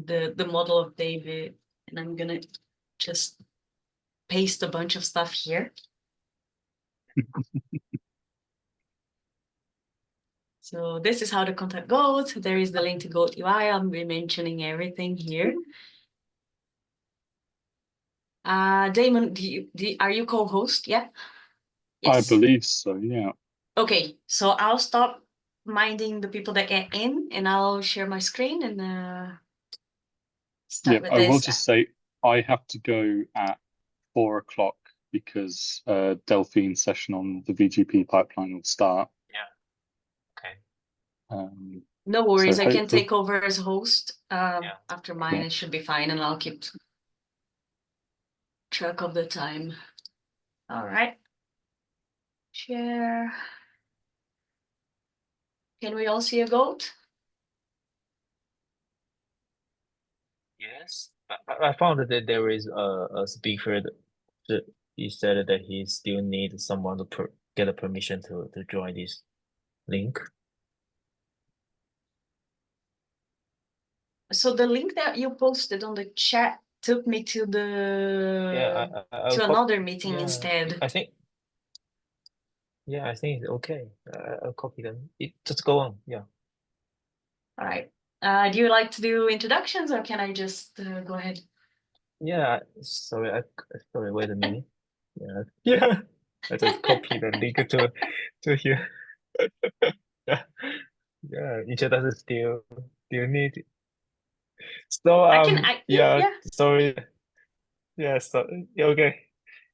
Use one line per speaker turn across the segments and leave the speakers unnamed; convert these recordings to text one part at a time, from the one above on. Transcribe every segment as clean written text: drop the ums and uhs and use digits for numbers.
the model of David, and I'm gonna just paste a bunch of stuff here. So this is how the content goes. There is the link to Goat UI. I'll be mentioning everything here. Damon, are you co-host? Yeah.
Yes. I believe so, yeah.
Okay, so I'll stop minding the people that get in, and I'll share my screen and start with this.
I will just say I have to go at 4 o'clock because Delphine's session on the VGP pipeline will start.
Yeah. Okay.
No worries, I can take over as host after mine.
Yeah.
It should be fine, and I'll keep track of the time. All right. Share. Can we all see a goat?
Yes. I found that there is a speaker that he said that he still needs someone to get a permission to join this link.
So the link that you posted on the chat took me to the to another meeting instead.
I think it's okay. I'll copy them. Just go on. Yeah.
All right. Do you like to do introductions, or can I just go ahead?
Yeah. Sorry. Wait a minute. Yeah. I just copy the link to here. Yeah. Introduction still need. So sorry. Yeah. So okay.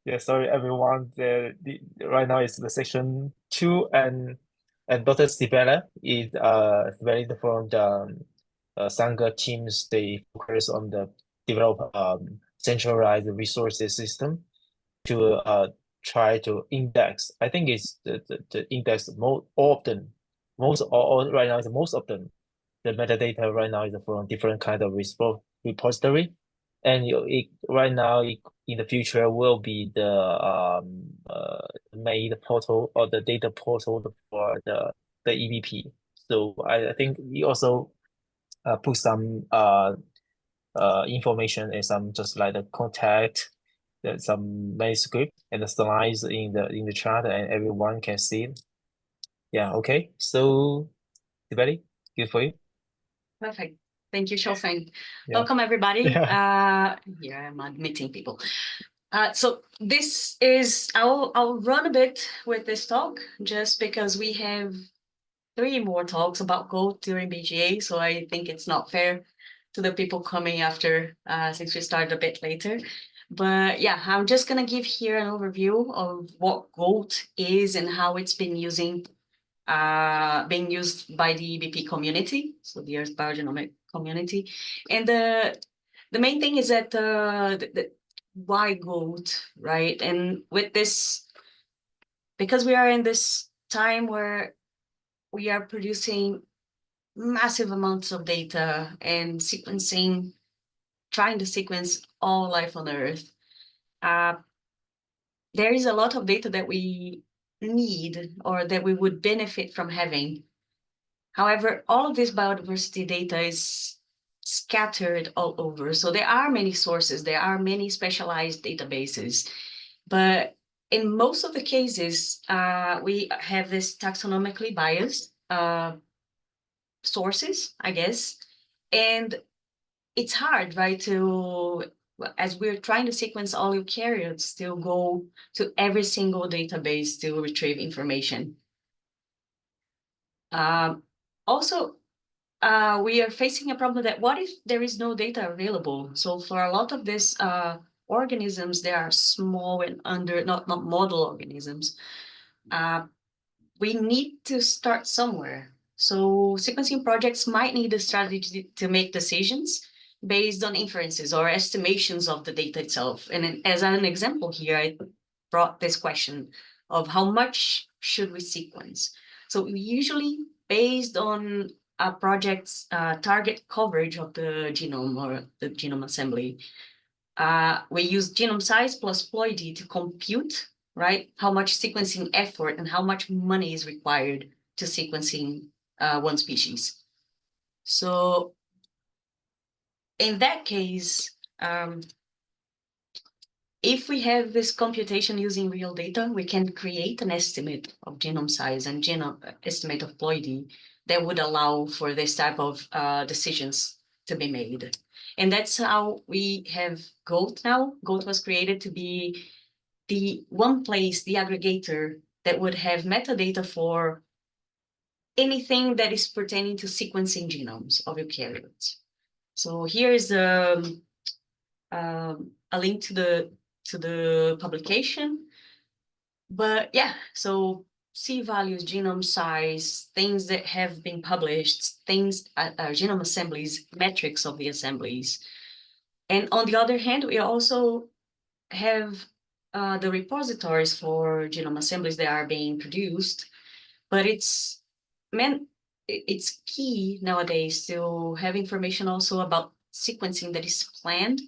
Yeah. Sorry everyone. Right now is the section 2 and Dr. Cibele is from the Sangha teams. They focus on the develop centralized resources system to try to index. I think it's the index most often right now is most of them. The metadata right now is from different kind of repository, and right now in the future will be the made portal or the data portal for the EBP. So I think we also put some information and some just like the contact, some manuscript and the slides in the chat, and everyone can see it. Yeah. Okay. So, everybody, good for you.
Perfect. Thank you, Xiaofeng. Yeah. Welcome, everybody. Yeah. Here I'm admitting people. So this is, I'll run a bit with this talk just because we have 3 more talks about gold during BGA. So I think it's not fair to the people coming after, since we started a bit later. But yeah, I'm just going to give here an overview of what gold is and how it's been being used by the EBP community, so the Earth Biogenome community. And the main thing is that why gold, right? And with this, because we are in this time where we are producing massive amounts of data and sequencing, trying to sequence all life on Earth, there is a lot of data that we need or that we would benefit from having. However, all of this biodiversity data is scattered all over. So there are many sources, there are many specialized databases, but in most of the cases, we have this taxonomically biased sources, I guess, and it's hard, right, as we're trying to sequence all eukaryotes, to go to every single database to retrieve information. Also, we are facing a problem that what if there is no data available? So for a lot of these organisms, they are small and not model organisms. We need to start somewhere. So sequencing projects might need a strategy to make decisions based on inferences or estimations of the data itself. And as an example here, I brought this question of how much should we sequence? So usually based on a project's target coverage of the genome or the genome assembly, we use genome size plus ploidy to compute, right, how much sequencing effort and how much money is required to sequencing one species. So in that case, if we have this computation using real data, we can create an estimate of genome size and estimate of ploidy that would allow for this type of decisions to be made. And that's how we have GOAT now. GOAT was created to be the one place, the aggregator, that would have metadata for anything that is pertaining to sequencing genomes of eukaryotes. So here is a link to the publication. But yeah, so C values, genome size, things that have been published, things, genome assemblies, metrics of the assemblies. And on the other hand, we also have the repositories for genome assemblies that are being produced, but it's key nowadays to have information also about sequencing that is planned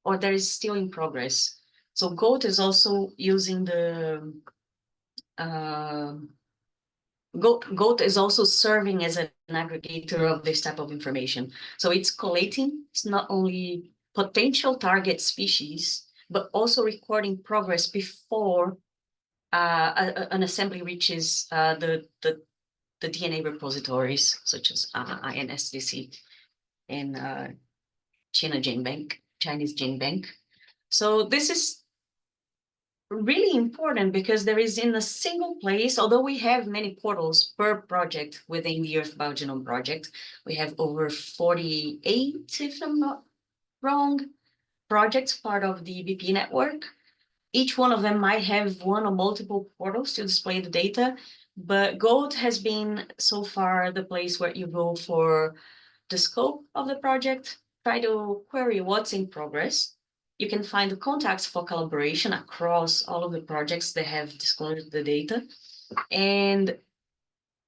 or that is still in progress. So GOAT is also using the GOAT is also serving as an aggregator of this type of information. So it's collating, it's not only potential target species, but also recording progress before an assembly reaches the DNA repositories, such as INSDC and China GeneBank, Chinese GeneBank. So this is really important because there is in a single place, although we have many portals per project within the Earth Biogenome Project, we have over 48, if I'm not wrong, projects part of the EBP network. Each one of them might have one or multiple portals to display the data, but GOAT has been so far the place where you go for the scope of the project, try to query what's in progress. You can find the contacts for collaboration across all of the projects that have disclosed the data. And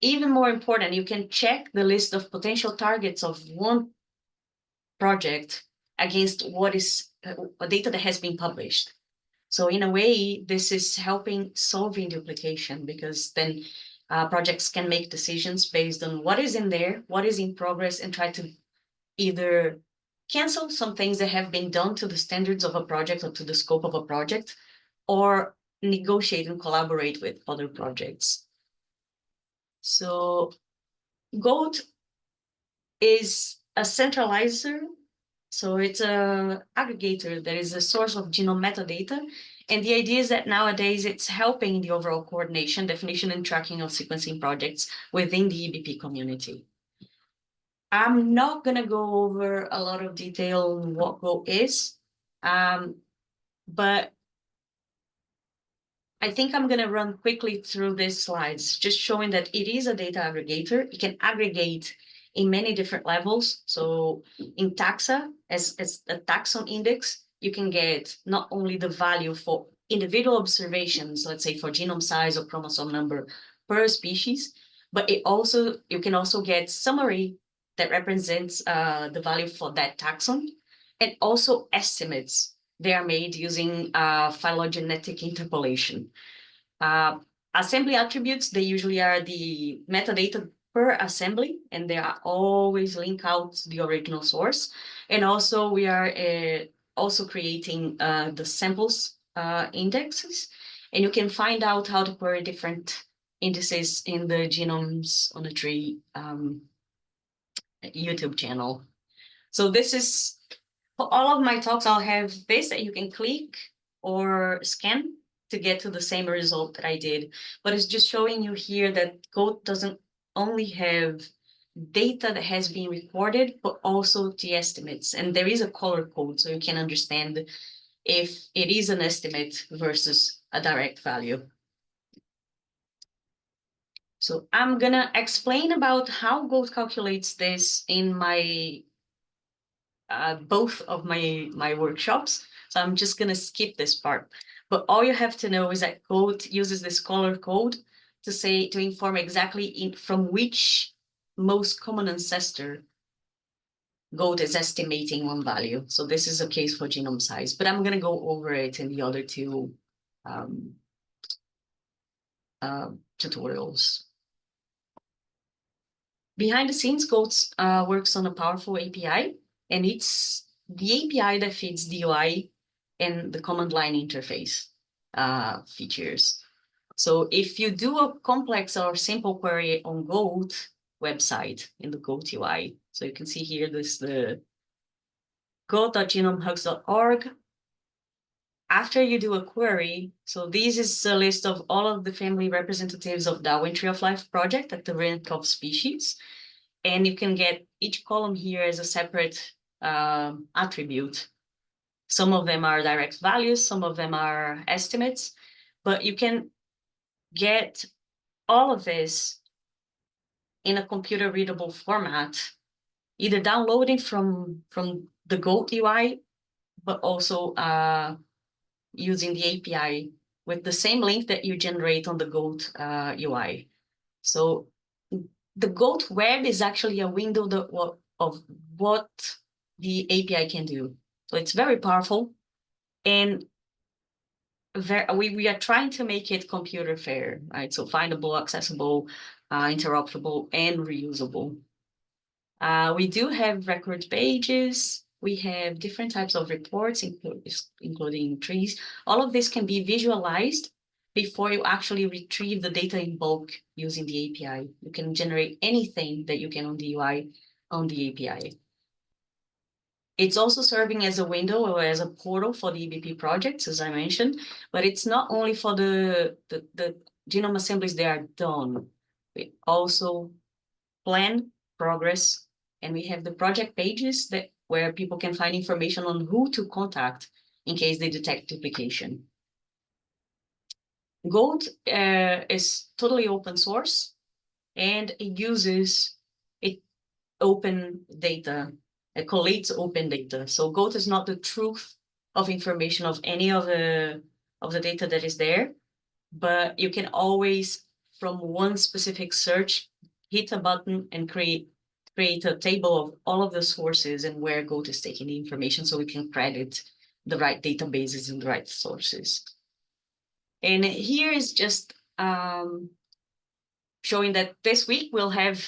even more important, you can check the list of potential targets of one project against what is data that has been published. So in a way, this is helping solving duplication because then projects can make decisions based on what is in there, what is in progress, and try to either cancel some things that have been done to the standards of a project or to the scope of a project, or negotiate and collaborate with other projects. So GOAT is a centralizer. So it's an aggregator that is a source of genome metadata. And the idea is that nowadays it's helping the overall coordination, definition, and tracking of sequencing projects within the EBP community. I'm not going to go over a lot of detail on what GOAT is, but I think I'm going to run quickly through these slides, just showing that it is a data aggregator. It can aggregate in many different levels. So in taxa, as a taxon index, you can get not only the value for individual observations, let's say for genome size or chromosome number per species, but you can also get summary that represents the value for that taxon, and also estimates. They are made using phylogenetic interpolation. Assembly attributes, they usually are the metadata per assembly, and they are always linked out to the original source. And also we are also creating the samples indexes, and you can find out how to query different indices in the Genomes on a Tree YouTube channel. So this is, for all of my talks, I'll have this that you can click or scan to get to the same result that I did. But it's just showing you here that GOAT doesn't only have data that has been recorded, but also the estimates. And there is a color code so you can understand if it is an estimate versus a direct value. So I'm gonna explain about how GOAT calculates this in my both of my workshops. So I'm just gonna skip this part. But all you have to know is that GOAT uses this color code to inform exactly from which most common ancestor GOAT is estimating one value. So this is a case for genome size, but I'm gonna go over it in the other two tutorials. Behind the scenes, GOAT works on a powerful API, and its the API that feeds the UI and the command line interface features. So if you do a complex or simple query on GOAT website in the GOAT UI, so you can see here this the goat.genomehugs.org. After you do a query, so this is a list of all of the family representatives of Darwin Tree of Life project at the rank of species. And you can get each column here as a separate attribute. Some of them are direct values, some of them are estimates, but you can get all of this in a computer readable format, either downloading from the GOAT UI, but also using the API with the same link that you generate on the GOAT UI. So the GOAT web is actually a window of what the API can do. So it's very powerful, and we are trying to make it computer fair, right? So findable, accessible, interoperable, and reusable. We do have record pages. We have different types of reports, including trees. All of this can be visualized before you actually retrieve the data in bulk using the API. You can generate anything that you can on the UI on the API. It's also serving as a window or as a portal for the EBP projects, as I mentioned, but it's not only for the genome assemblies that are done. We also plan progress, and we have the project pages where people can find information on who to contact in case they detect duplication. GOAT is totally open source, and it uses open data. It collates open data. So GOAT is not the truth of information of any of the data that is there, but you can always, from one specific search, hit a button and create a table of all of the sources and where GOAT is taking the information, so we can credit the right databases and the right sources. And here is just showing that this week we'll have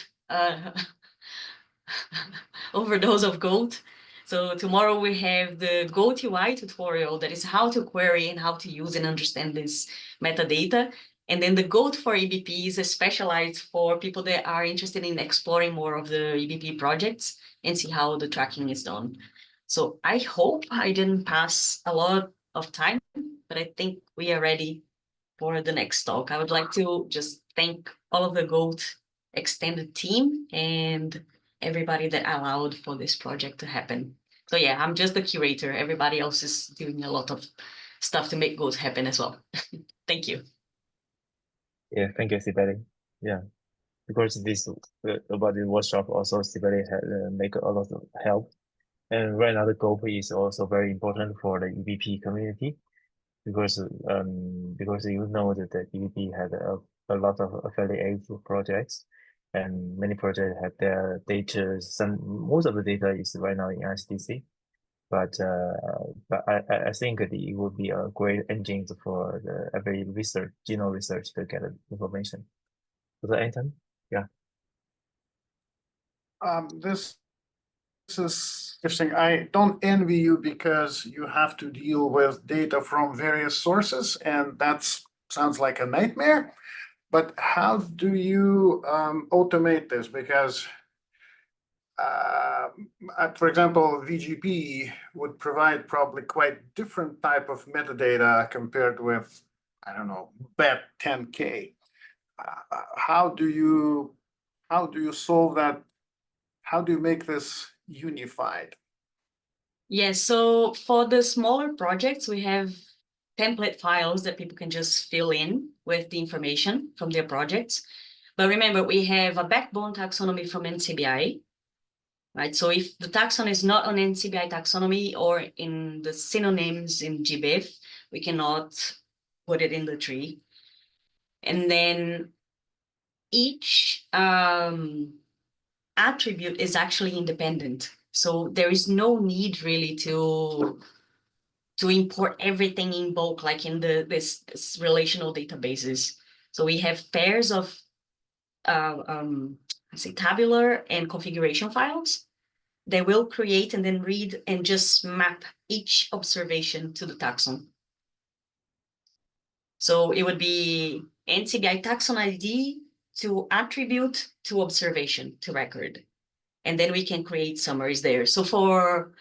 overdose of GOAT. So tomorrow we have the GOAT UI tutorial that is how to query and how to use and understand this metadata. And then the GOAT for EBP is specialized for people that are interested in exploring more of the EBP projects and see how the tracking is done. So I hope I didn't pass a lot of time, but I think we are ready for the next talk. I would like to just thank all of the GOAT extended team and everybody that allowed for this project to happen. So yeah, I'm just the curator. Everybody else is doing a lot of stuff to make GOAT happen as well. Thank you.
Yeah, thank you, Cibele. Yeah, because this about the workshop also Cibele had make a lot of help, and right now the GOAT is also very important for the EBP community, because you know that the EBP had a lot of affiliate projects, and many projects have their data. Most of the data is right now in SDC. But I think it would be a great engine for every genome research to get information. Was that Anton? Yeah.
This is interesting. I don't envy you because you have to deal with data from various sources, and that sounds like a nightmare. But how do you automate this? Because for example, VGP would provide probably quite different type of metadata compared with, I don't know, BET 10K. How do you solve that? How do you make this unified?
Yes, so for the smaller projects, we have template files that people can just fill in with the information from their projects. But remember, we have a backbone taxonomy from NCBI, right? So if the taxon is not on NCBI taxonomy or in the synonyms in GBIF, we cannot put it in the tree. And then each attribute is actually independent. So there is no need really to import everything in bulk, like in this relational databases. So we have pairs of tabular and configuration files they will create and then read and just map each observation to the taxon. So it would be NCBI taxon ID to attribute to observation to record. And then we can create summaries there. So for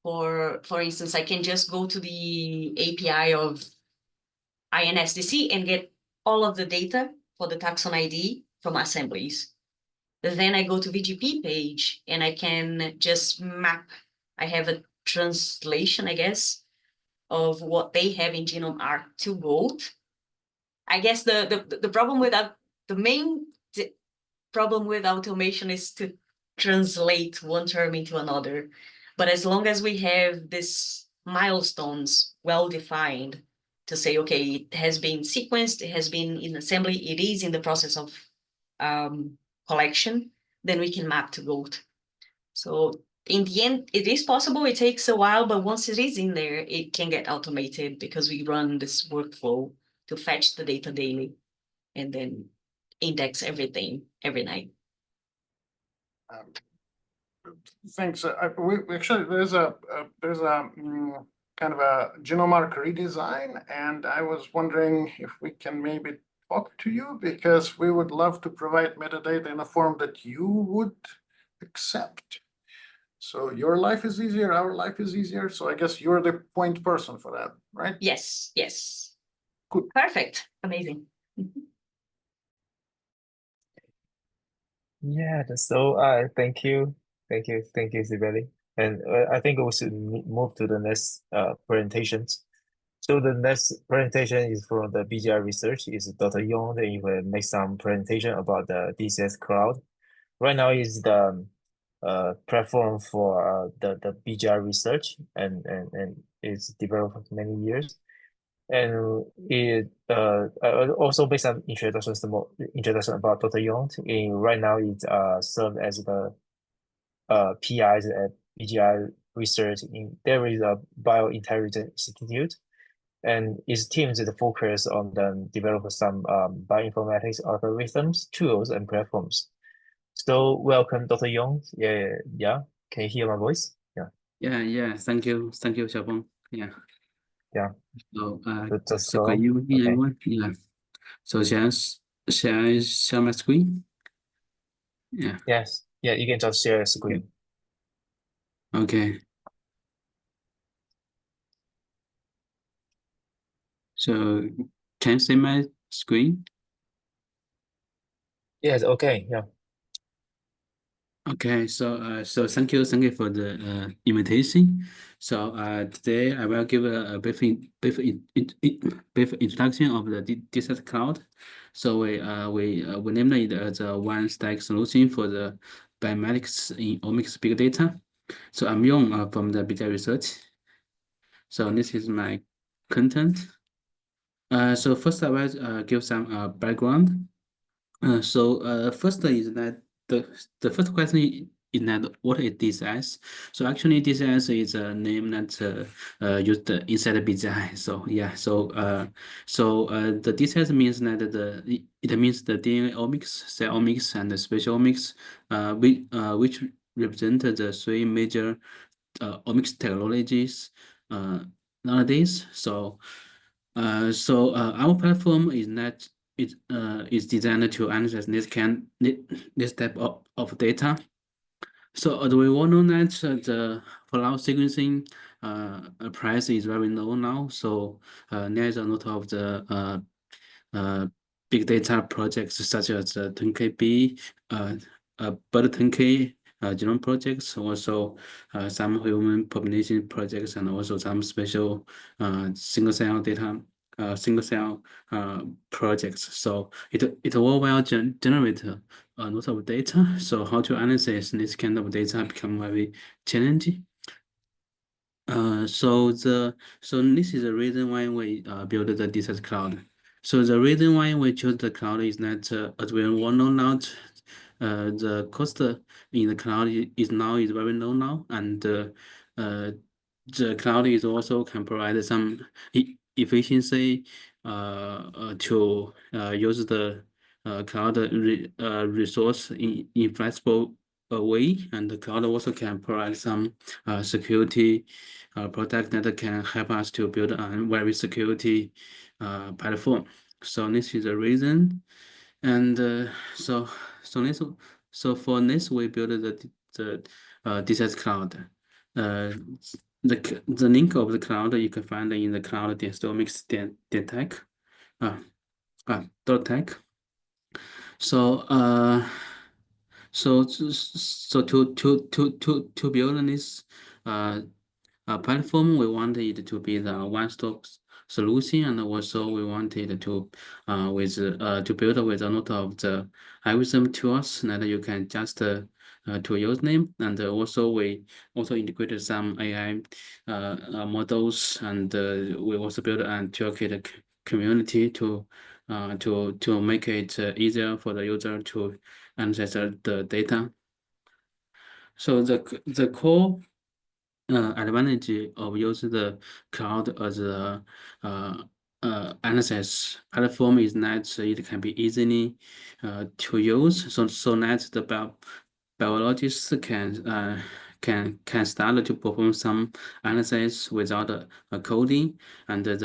instance, I can just go to the API of INSDC and get all of the data for the taxon ID from assemblies. Then I go to VGP page and I can just map. I have a translation, I guess, of what they have in Genome Arc to Gold. I guess the problem with that, the main problem with automation is to translate one term into another. But as long as we have these milestones well defined to say, okay, it has been sequenced, it has been in assembly, it is in the process of collection, then we can map to Gold. So in the end, it is possible, it takes a while, but once it is in there, it can get automated because we run this workflow to fetch the data daily and then index everything every night.
Thanks. We actually, there's a kind of a genome arc redesign, and I was wondering if we can maybe talk to you, because we would love to provide metadata in a form that you would accept. So your life is easier, our life is easier. So I guess you're the point person for that, right?
Yes, yes.
Good.
Perfect. Amazing.
Yeah, so thank you, Cibele. And I think we should move to the next presentations. So the next presentation is from the BGI research. Is Dr. Yong. He will make some presentation about the DCS Cloud. Right now is the platform for the BGI research, and it's developed for many years. And it also based on introduction about Dr. Yong. Right now it serves as the PIs at BGI research. There is a Biointelligence Institute, and its teams is focused on the develop some bioinformatics algorithms, tools, and platforms. So welcome, Dr. Yong. Yeah. Can you hear my voice?
Yeah. Thank you, Xiaofeng. Yeah. So
Just
so
go.
can you hear
Okay.
everyone? Yeah. So shall I share my screen? Yeah.
Yes. Yeah, you can just share a screen.
Okay. So can you see my screen?
Yes. Okay. Yeah.
Okay, so thank you for the invitation. So today I will give a brief introduction of the DCS Cloud. So we named it as a one-stack solution for the bioinformatics in Omics big data. So I'm Yong from the BGI research. So this is my content. So first I will give some background. So first is that the first question is that what is DCS? So actually DCS is a name that used inside the BGI. So yeah, so the DCS means that it means the DNA omics, cell omics, and the spatial omics, which represent the three major omics technologies nowadays. So our platform is that it is designed to analyze this type of data. So as we all know that the flow sequencing price is very low now. So there is a lot of the big data projects such as 10KB, but 10K genome projects, also some human population projects, and also some special single cell data, projects. So it will generate a lot of data. So how to analyze this kind of data become very challenging. So this is the reason why we built the DCS Cloud. So the reason why we chose the cloud is that as we all know now, the cost in the cloud is very low now, and the cloud is also can provide some efficiency to use the cloud resource in flexible way, and the cloud also can provide some security product that can help us to build a very security platform. So this is the reason, and so for this we build the DCS Cloud. The link of the cloud you can find in the cloud.omics.tech .tech. So to build this platform, we wanted it to be the one-stop solution, and also we wanted to build with a lot of the algorithm tools that you can just to use them, and also we also integrated some AI models, and we also built a toolkit community to make it easier for the user to access the data. So the core advantage of using the cloud as a analysis platform is that it can be easily to use. So that the biologists can start to perform some analysis without coding, and the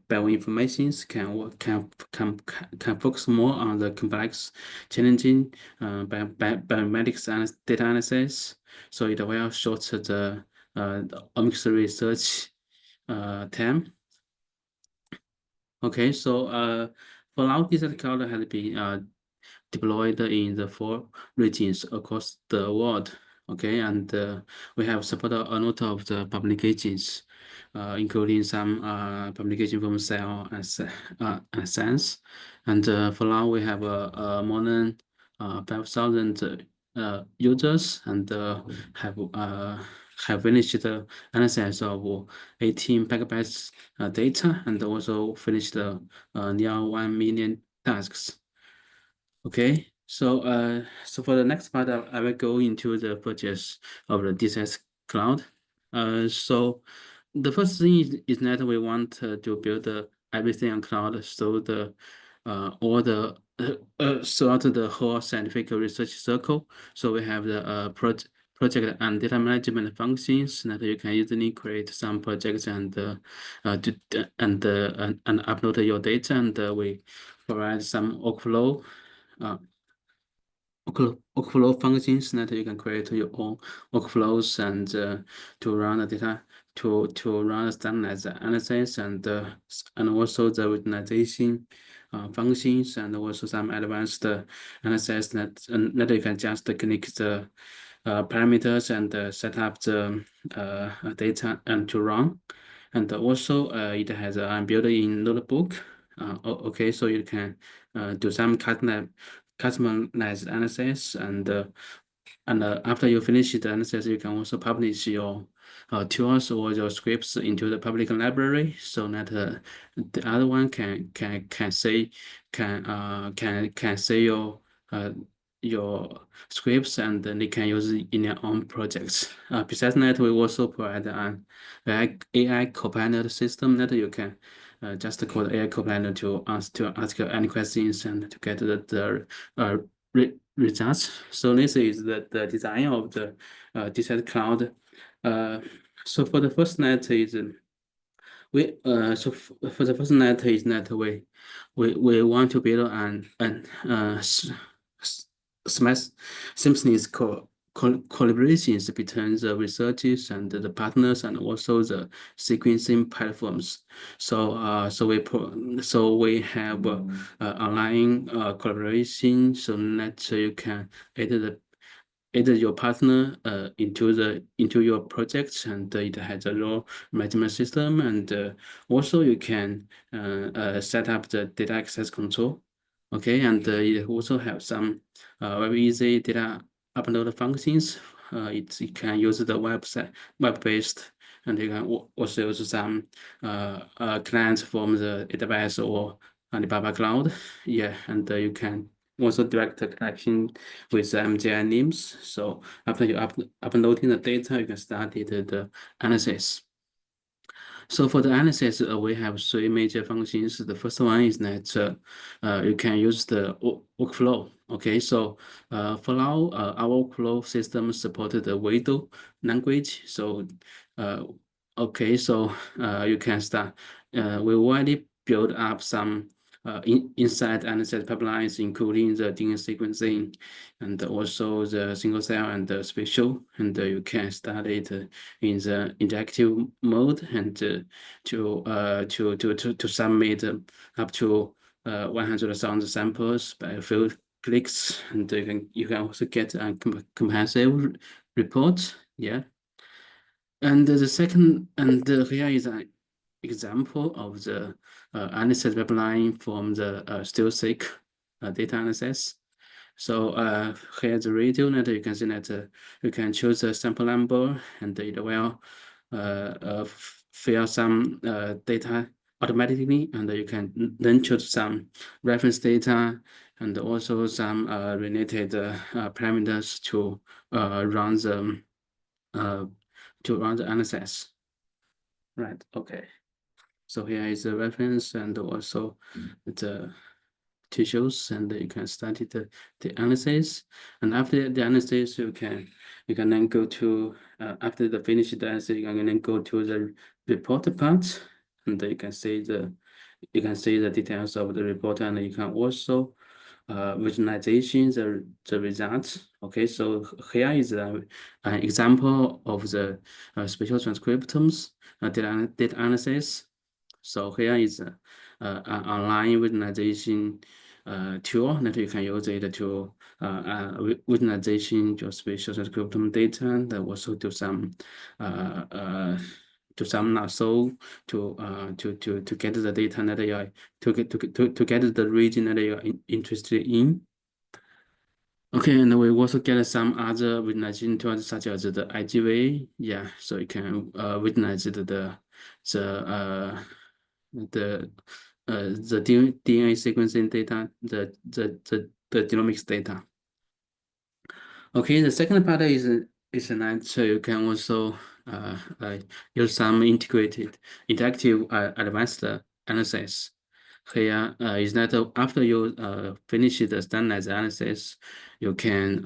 bioinformatics can focus more on the complex, challenging bioinformatics data analysis. So it will shorten the omics research time. Okay, so for now, DCS Cloud has been deployed in the 4 regions across the world. Okay, and we have supported a lot of the publications, including some publication from Cell and Science. And for now, we have more than 5,000 users, and have finished the analysis of 18 megabytes data, and also finished near 1 million tasks. Okay, so for the next part, I will go into the purchase of the DCS Cloud. So the first thing is that we want to build everything on cloud, so the all the throughout the whole scientific research circle. So we have the project and data management functions that you can easily create some projects and upload your data, and we provide some workflow functions that you can create your own workflows, and to run the data, to run standardized analysis, and also the visualization functions, and also some advanced analysis that you can just click the parameters and set up the data and to run. And also it has a built-in notebook. Okay, so you can do some customized analysis, and after you finish the analysis, you can also publish your tools or your scripts into the public library, so that the other one can say your scripts, and then they can use it in their own projects. Besides that, we also provide an AI copilot system that you can just call AI copilot to ask any questions and to get the results. So this is the design of the DCS Cloud. So for the first net is for the first net is that we want to build an seamless collaborations between the researchers and the partners, and also the sequencing platforms. So we have online collaboration, so that you can add your partner into your projects, and it has a role management system, and also you can set up the data access control. Okay, and it also have some very easy data upload functions. It can use the web-based, and you can also use some clients from the AWS or Alibaba Cloud. Yeah, and you can also direct the connection with MGI names. So after you uploading the data, you can start the analysis. So for the analysis, we have 3 major functions. The first one is that you can use the workflow. Okay, so for now, our flow system supported the Weido language. So okay, so you can start. We already built up some inside analysis pipelines, including the DNA sequencing and also the single cell and the spatial. And you can start it in the interactive mode and to submit up to 100,000 samples by a few clicks, and you can also get a comprehensive report. Yeah. And the second, and here is an example of the analysis pipeline from the still-seq data analysis. So here's the radio that you can see that you can choose a sample number, and it will fill some data automatically, and you can then choose some reference data and also some related parameters to run the analysis. Right. Okay. So here is the reference and also the tissues, and you can start the analysis. And after the analysis, you can then go to after the finished analysis, you can then go to the report part, and you can see the details of the report, and you can also visualization the results. Okay, so here is an example of the spatial transcriptomes data analysis. So here is an online visualization tool that you can use it to visualization your spatial transcriptome data, and also do some lasso to get the data that you are to get the region that you are interested in. Okay, and we also get some other visualization tools such as the IGV. Yeah, so you can visualize the DNA sequencing data, the genomics data. Okay, the second part is that so you can also use some integrated interactive advanced analysis. Here is that after you finish the standardized analysis, you can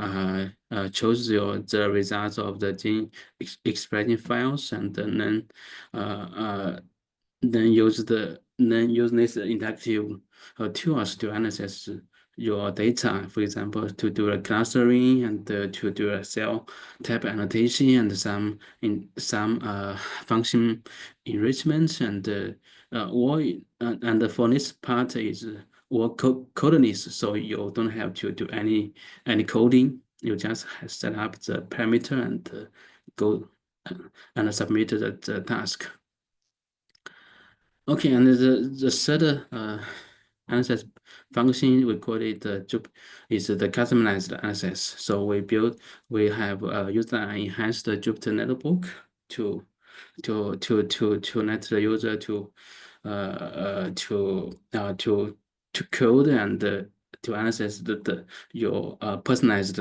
choose the results of the gene expression files, and then use this interactive tools to analyze your data. For example, to do a clustering and to do a cell type annotation and some function enrichment, and for this part is all codeless, so you don't have to do any coding. You just set up the parameter and go and submit the task. Okay, and the third analysis function, we call it is the customized analysis. So we have used an enhanced Jupyter notebook to let the user to code and to analyze your personalized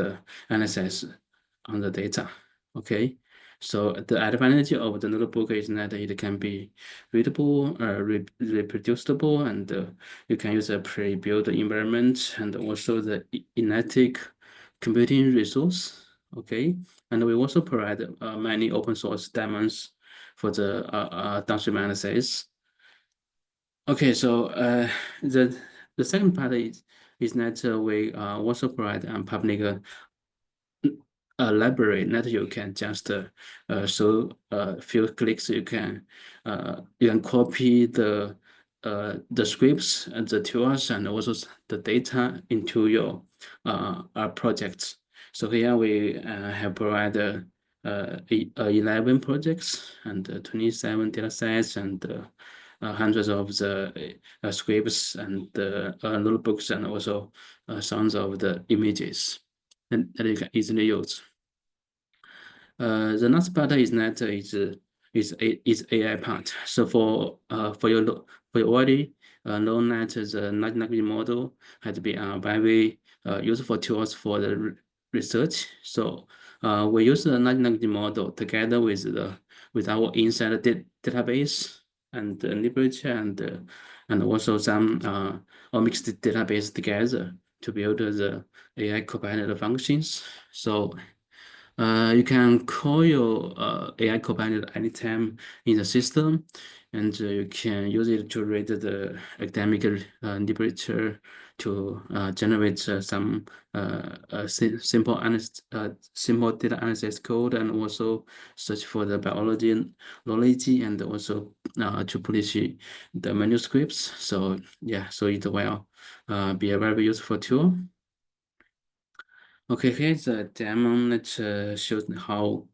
analysis on the data. Okay. So the advantage of the notebook is that it can be readable, reproducible, and you can use a pre-built environment and also the kinetic computing resource. Okay, and we also provide many open source demos for the downstream analysis. Okay, so the second part is that we also provide public library that you can just so a few clicks you can copy the scripts and the tools and also the data into your projects. So here we have provided 11 projects and 27 data sets and hundreds of the scripts and notebooks, and also some of the images and that you can easily use. The next part is that is AI part. So for you already know that the large language model has been very useful tools for the research. So we use the large language model together with our inside database and literature and also some Omics database together to build the AI Copilot functions. So you can call your AI Copilot anytime in the system, and you can use it to read the academic literature, to generate some simple data analysis code, and also search for the biology knowledge, and also to publish the manuscripts. So yeah, so it will be a very useful tool. Okay, here's a demo that shows how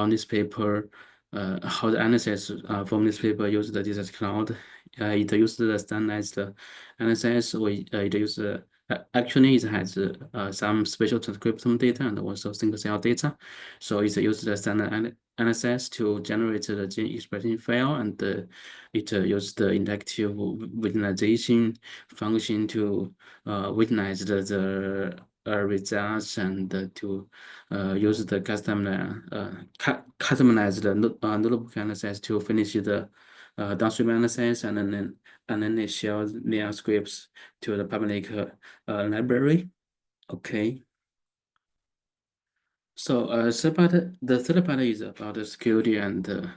this paper how the analysis from this paper use the DCS Cloud. It uses the standardized analysis. It uses actually it has some spatial transcriptome data and also single cell data. So it uses the standard analysis to generate the gene expression file, and it uses the inductive visualization function to witness the results, and to use the customized notebook analysis to finish the downstream analysis, and then they share their scripts to the public library. Okay. So the third part is about the security and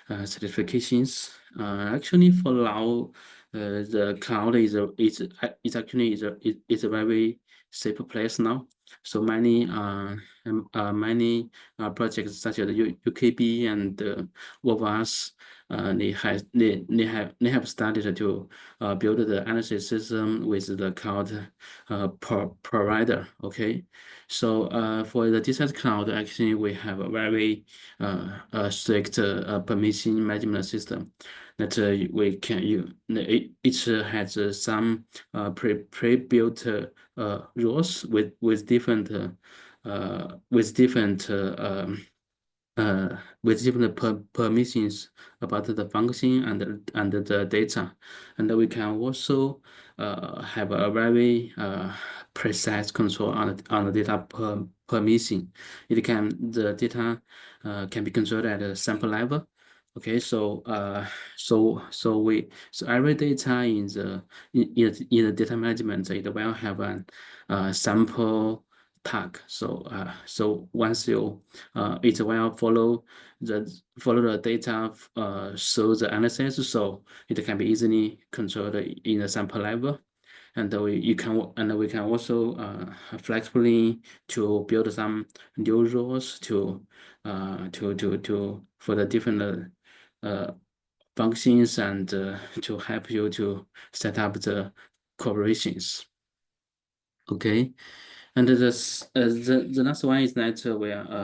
certifications. Actually, for now, the cloud is actually a very safe place now. So many projects such as UKB and WOVAS, they have started to build the analysis system with the cloud provider. Okay, so for the DCS Cloud, actually we have a very strict permission management system that we can use. It has some pre-built rules with different permissions about the function and the data, and we can also have a very precise control on the data permission. The data can be controlled at a sample level. Okay, so every data in the data management, it will have a sample tag. So once you it will follow the data through the analysis, so it can be easily controlled in the sample level. And we can also flexibly to build some new rules for the different functions, and to help you to set up the corporations. Okay, and the last one is that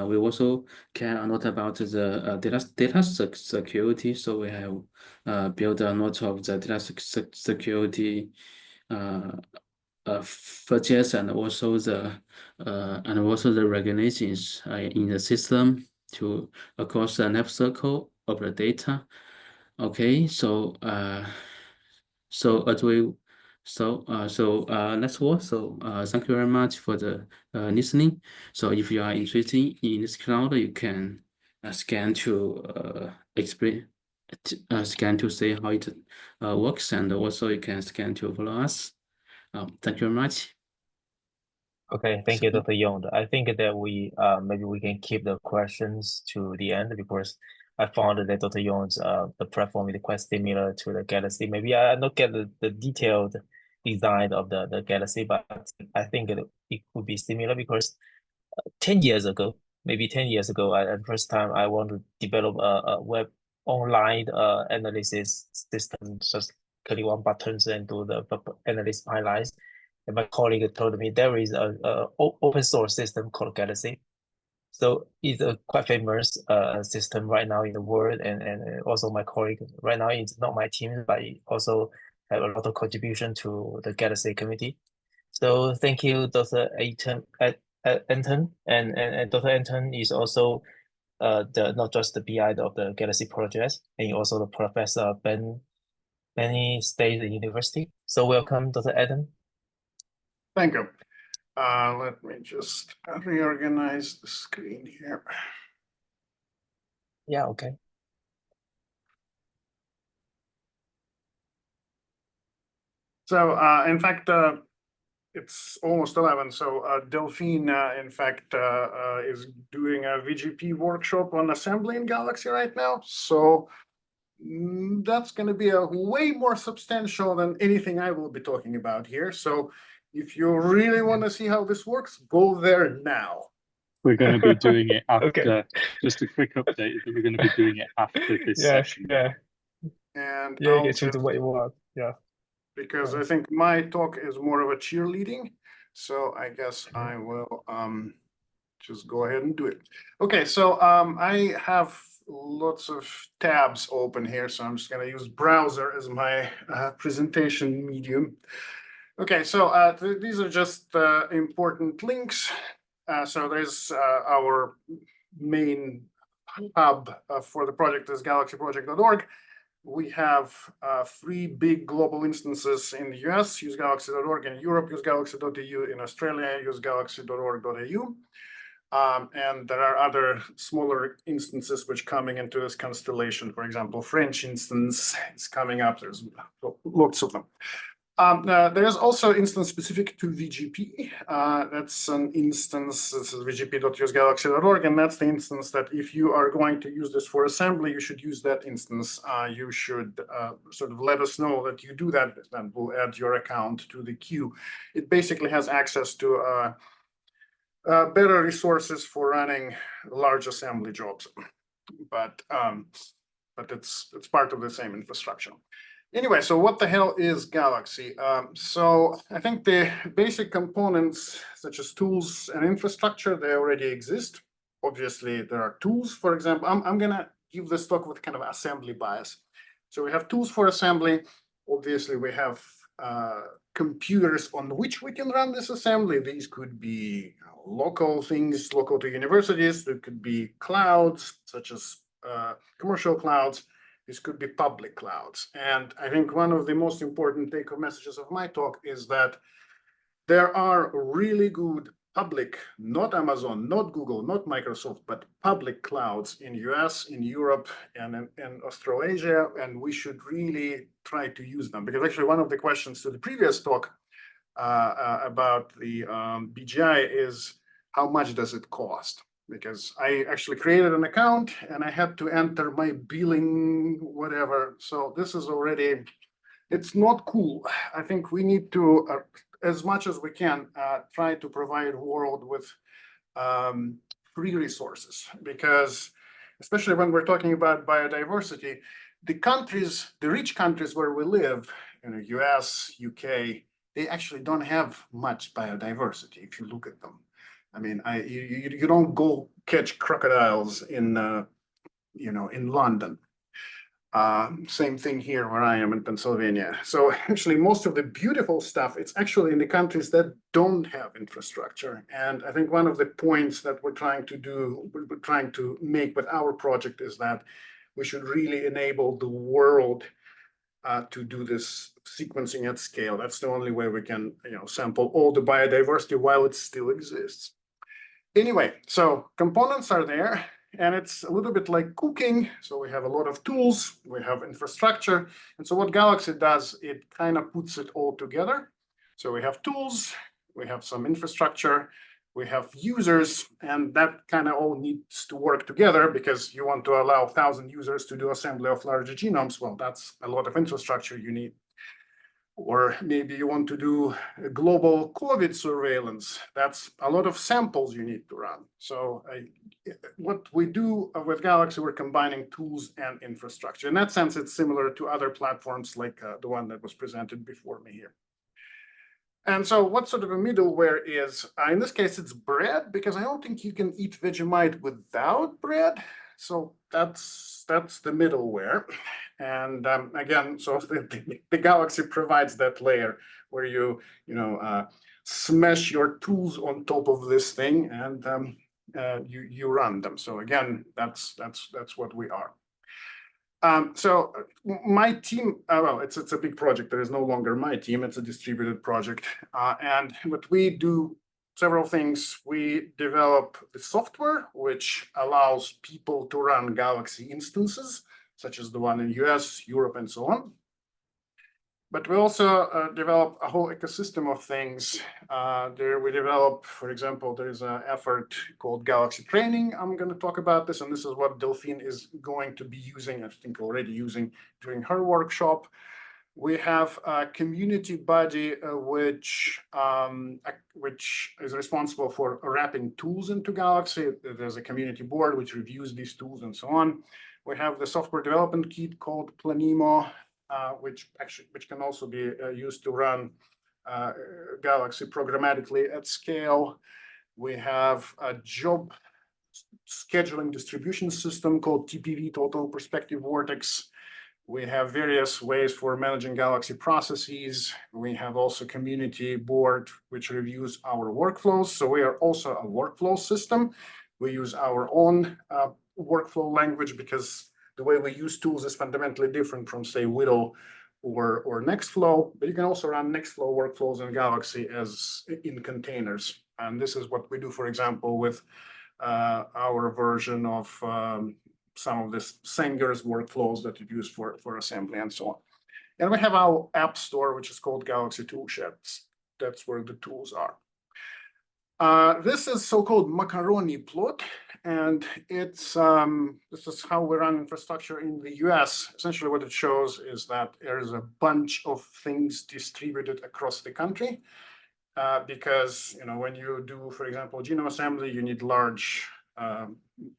we also care a lot about the data security. So we have built a lot of the data security features, and also the regulations in the system to across the life cycle of the data. Okay, so that's all. So thank you very much for the listening. So if you are interested in this cloud, you can scan to scan to see how it works, and also you can scan to follow us. Thank you very much.
Okay, thank you, Dr. Yong. I think that maybe we can keep the questions to the end, because I found that Dr. Yong's the platform is quite similar to the Galaxy. Maybe I don't get the detailed design of the Galaxy, but I think it could be similar, because 10 years ago, maybe 10 years ago, at first time I want to develop a web online analysis system, just clicking one buttons and do the analysis highlights. And my colleague told me there is a open source system called Galaxy. So it's a quite famous system right now in the world, and also my colleague right now, it's not my team, but it also have a lot of contribution to the Galaxy community. So thank you, Dr. Anton, and Dr. Anton is also not just the PI of the Galaxy project, and also the professor of Penny State University. So welcome, Dr. Adam.
Thank you. Let me just reorganize the screen here.
Yeah, okay.
So in fact, it's almost 11. So Delphine, in fact, is doing a VGP workshop on assembly in Galaxy right now. So that's going to be a way more substantial than anything I will be talking about here. So if you really want to see how this works, go there now.
We're going to be doing it after.
Okay.
Just a quick update that we're going to be doing it after this session.
Yeah.
And
Yeah,
I'll
get you to
just,
what you want. Yeah.
because I think my talk is more of a cheerleading. So I guess I will just go ahead and do it. Okay, so I have lots of tabs open here, so I'm just going to use browser as my presentation medium. Okay, so these are just important links. So there's our main hub for the project is galaxyproject.org. We have 3 big global instances in the US, use galaxy.org, in Europe, use galaxy.eu, in Australia, use galaxy.org.au. And there are other smaller instances which coming into this constellation. For example, French instance is coming up. There's lots of them. There is also instance specific to VGP. That's an instance, this is vgp.usegalaxy.org, and that's the instance that if you are going to use this for assembly, you should use that instance. You should sort of let us know that you do that, and we'll add your account to the queue. It basically has access to better resources for running large assembly jobs, but it's part of the same infrastructure. Anyway, so what the hell is Galaxy? So I think the basic components such as tools and infrastructure, they already exist. Obviously, there are tools. For example, I'm gonna give this talk with kind of assembly bias. So we have tools for assembly. Obviously, we have computers on which we can run this assembly. These could be local things, local to universities. There could be clouds, such as commercial clouds. This could be public clouds. And I think one of the most important take-home messages of my talk is that there are really good public, not Amazon, not Google, not Microsoft, but public clouds in US, in Europe, and in Australasia, and we should really try to use them. Because actually one of the questions to the previous talk about the BGI is how much does it cost? Because I actually created an account and I had to enter my billing, whatever. So this is already, it's not cool. I think we need to, as much as we can, try to provide the world with free resources, because especially when we're talking about biodiversity, the countries, the rich countries where we live, in the US, UK, they actually don't have much biodiversity if you look at them. I mean, you don't go catch crocodiles in in London. Same thing here where I am in Pennsylvania. So actually, most of the beautiful stuff, it's actually in the countries that don't have infrastructure. And I think one of the points that we're trying to make with our project is that we should really enable the world to do this sequencing at scale. That's the only way we can, sample all the biodiversity while it still exists. Anyway, so components are there, and it's a little bit like cooking. So we have a lot of tools, we have infrastructure. And so what Galaxy does, it kind of puts it all together. So we have tools, we have some infrastructure, we have users, and that kind of all needs to work together, because you want to allow 1,000 users to do assembly of larger genomes. Well, that's a lot of infrastructure you need. Or maybe you want to do a global COVID surveillance. That's a lot of samples you need to run. So what we do with Galaxy, we're combining tools and infrastructure. In that sense, it's similar to other platforms like the one that was presented before me here. And so what sort of a middleware is, in this case, it's bread, because I don't think you can eat Vegemite without bread. So that's the middleware. And again, so the Galaxy provides that layer where you smash your tools on top of this thing, and you run them. So again, that's what we are. So my team, well, it's a big project. There is no longer my team. It's a distributed project. And what we do, several things. We develop the software, which allows people to run Galaxy instances, such as the one in US, Europe, and so on. But we also develop a whole ecosystem of things. There we develop, for example, there's an effort called Galaxy Training. I'm going to talk about this, and this is what Delphine is going to be using, I think already using during her workshop. We have a community body which is responsible for wrapping tools into Galaxy. There's a community board which reviews these tools and so on. We have the software development kit called Planemo, which can also be used to run Galaxy programmatically at scale. We have a job scheduling distribution system called TPV, Total Perspective Vortex. We have various ways for managing Galaxy processes. We have also community board, which reviews our workflows. So we are also a workflow system. We use our own workflow language because the way we use tools is fundamentally different from, say, Widow or Nextflow. But you can also run Nextflow workflows in Galaxy as in containers. And this is what we do, for example, with our version of some of this Sanger's workflows that you use for assembly and so on. And we have our app store, which is called Galaxy Toolshed. That's where the tools are. This is so-called macaroni plot, and it's this is how we run infrastructure in the US. Essentially, what it shows is that there's a bunch of things distributed across the country, because when you do, for example, genome assembly, you need large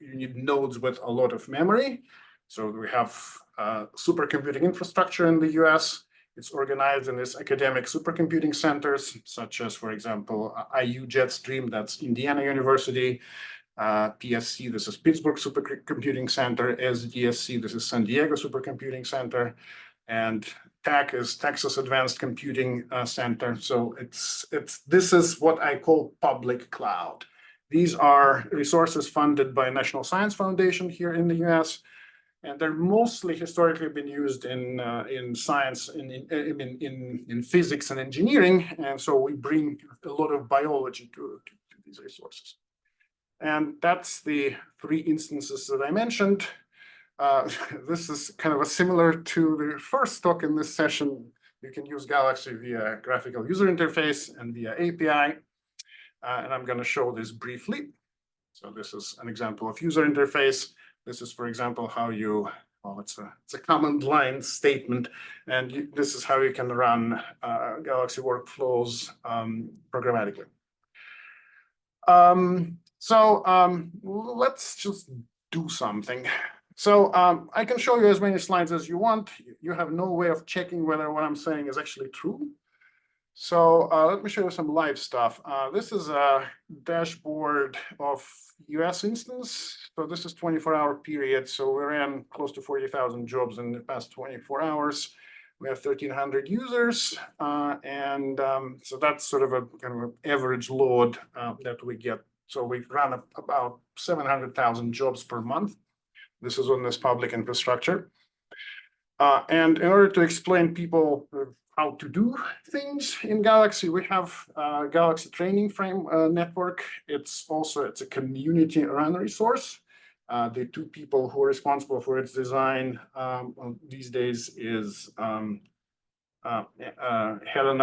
you need nodes with a lot of memory. So we have supercomputing infrastructure in the US. It's organized in these academic supercomputing centers, such as, for example, IU Jetstream, that's Indiana University, PSC, this is Pittsburgh Supercomputing Center, SDSC, this is San Diego Supercomputing Center, and TAC is Texas Advanced Computing Center. So this is what I call public cloud. These are resources funded by National Science Foundation here in the US, and they're mostly historically been used in science, in physics and engineering, and so we bring a lot of biology to these resources. And that's the 3 instances that I mentioned. This is kind of a similar to the first talk in this session. You can use Galaxy via graphical user interface and via API. And I'm going to show this briefly. So this is an example of user interface. This is, for example, how you, well, it's a command line statement, and this is how you can run Galaxy workflows programmatically. Let's just do something. So I can show you as many slides as you want. You have no way of checking whether what I'm saying is actually true. So let me show you some live stuff. This is a dashboard of US instance. So this is 24-hour period. So we ran close to 40,000 jobs in the past 24 hours. We have 1,300 users. So that's sort of a kind of an average load that we get. So we run about 700,000 jobs per month. This is on this public infrastructure. And in order to explain people how to do things in Galaxy, we have Galaxy Training Frame Network. It's a community run resource. The 2 people who are responsible for its design these days is Helena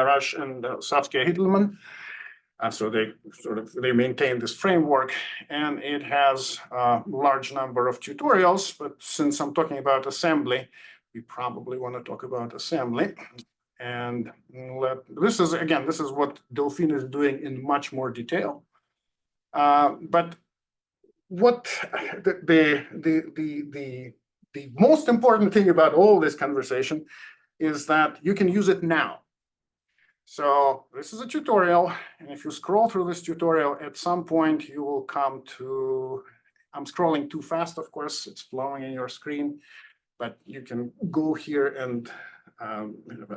Rush and Saskia Hittelman. So they maintain this framework, and it has a large number of tutorials. But since I'm talking about assembly, we probably want to talk about assembly. And this is what Delphine is doing in much more detail. But what the most important thing about all this conversation is that you can use it now. So this is a tutorial, and if you scroll through this tutorial, at some point you will come to, I'm scrolling too fast, of course, it's flowing in your screen, but you can go here and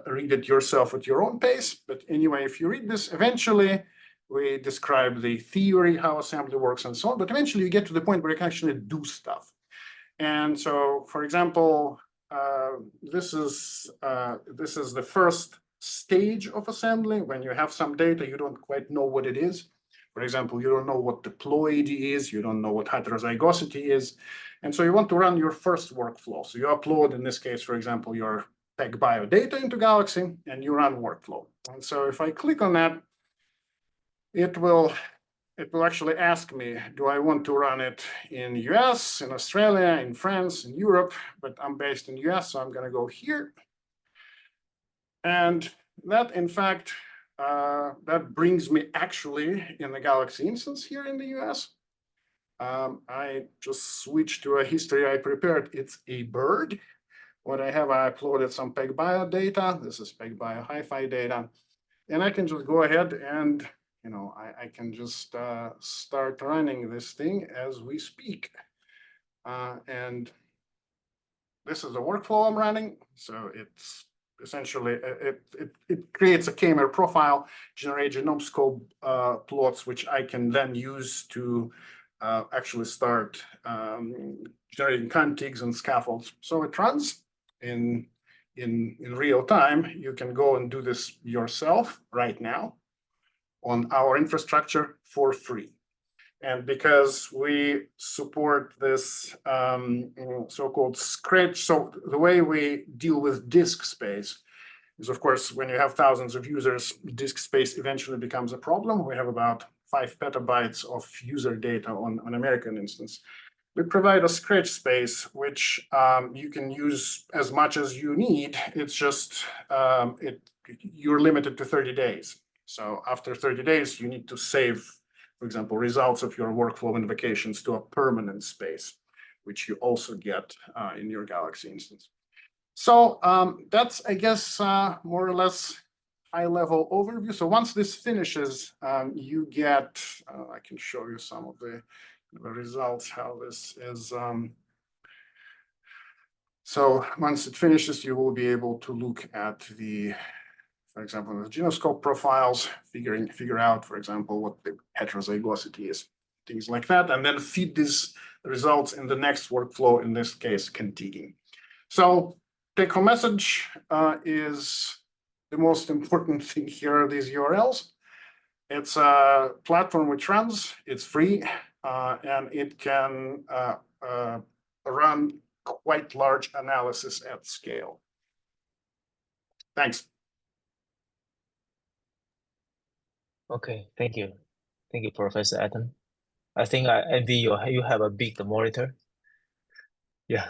read it yourself at your own pace. But anyway, if you read this, eventually we describe the theory, how assembly works and so on, but eventually you get to the point where you can actually do stuff. And so, for example, this is the first stage of assembly. When you have some data, you don't quite know what it is. For example, you don't know what diploidy is, you don't know what heterozygosity is. And so you want to run your first workflow. So you upload, in this case, for example, your PegBio data into Galaxy, and you run workflow. And so if I click on that, it will actually ask me, do I want to run it in US, in Australia, in France, in Europe? But I'm based in US, so I'm going to go here. And that, in fact, that brings me actually in the Galaxy instance here in the US. I just switched to a history I prepared. It's a bird. What I have, I uploaded some PegBio data. This is PegBio hi-fi data. And I can just go ahead and, I can just start running this thing as we speak. And this is the workflow I'm running. So it's essentially, it creates a k-mer profile, generate genome scope plots, which I can then use to actually start generating contigs and scaffolds. So it runs in real time. You can go and do this yourself right now on our infrastructure for free. And because we support this so-called scratch, so the way we deal with disk space is, of course, when you have thousands of users, disk space eventually becomes a problem. We have about 5 petabytes of user data on an American instance. We provide a scratch space, which you can use as much as you need. It's just, you're limited to 30 days. So after 30 days, you need to save, for example, results of your workflow invocations to a permanent space, which you also get in your Galaxy instance. So that's, I guess, more or less high-level overview. So once this finishes, you get, I can show you some of the results, how this is. So once it finishes, you will be able to look at the, for example, the genoscope profiles, figure out, for example, what the heterozygosity is, things like that, and then feed these results in the next workflow, in this case, contigging. So take-home message is the most important thing here are these URLs. It's a platform which runs, it's free, and it can run quite large analysis at scale. Thanks.
Okay, thank you. Thank you, Professor Anton. I think I envy you have a big monitor. Yeah.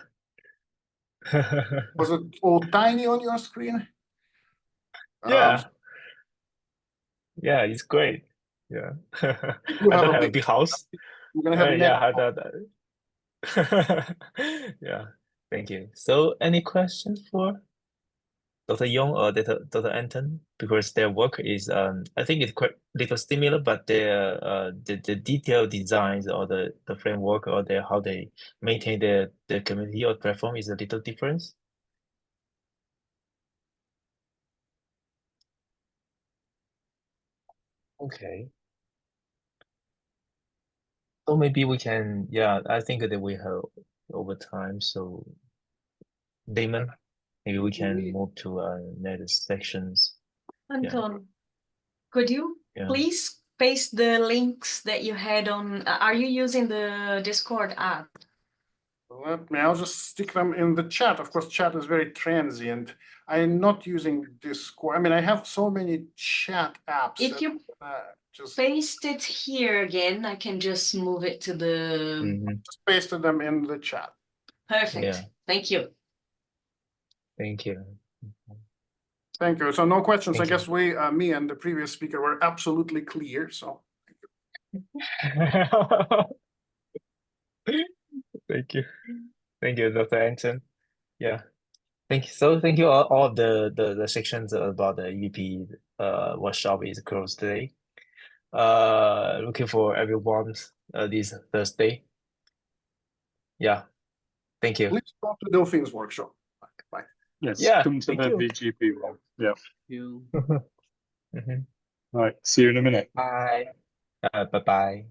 Was it all tiny on your screen?
Yeah. Yeah, it's great. Yeah. I don't have a big house.
You're gonna have
yeah, thank you. So any questions for Dr. Yong or Dr. Anton? Because their work is I think it's quite little similar, but their the detailed designs or the framework or how they maintain the community or platform is a little different. Okay. So maybe we can, yeah, I think that we have over time. So Damon, maybe we can move to next sections.
Anton, could you please paste the links that you had on, are you using the Discord app?
I'll just stick them in the chat. Of course, chat is very transient. I'm not using Discord. I mean, I have so many chat apps.
If you just paste it here again, I can just move it to the...
Just pasted them in the chat.
Perfect. Yeah. Thank you.
Thank you.
Thank you. So no questions. I guess me and the previous speaker were absolutely clear. So
thank you. Thank you, Dr. Anton. Yeah. Thank you. So thank you all of the sections about the EBP workshop is closed today. Looking for everyone this Thursday. Yeah. Thank you.
Please come to Delphine's workshop. Bye.
Yes, come to the VGP one. Yeah.
You.
All right. See you in a minute.
Bye. Bye-bye.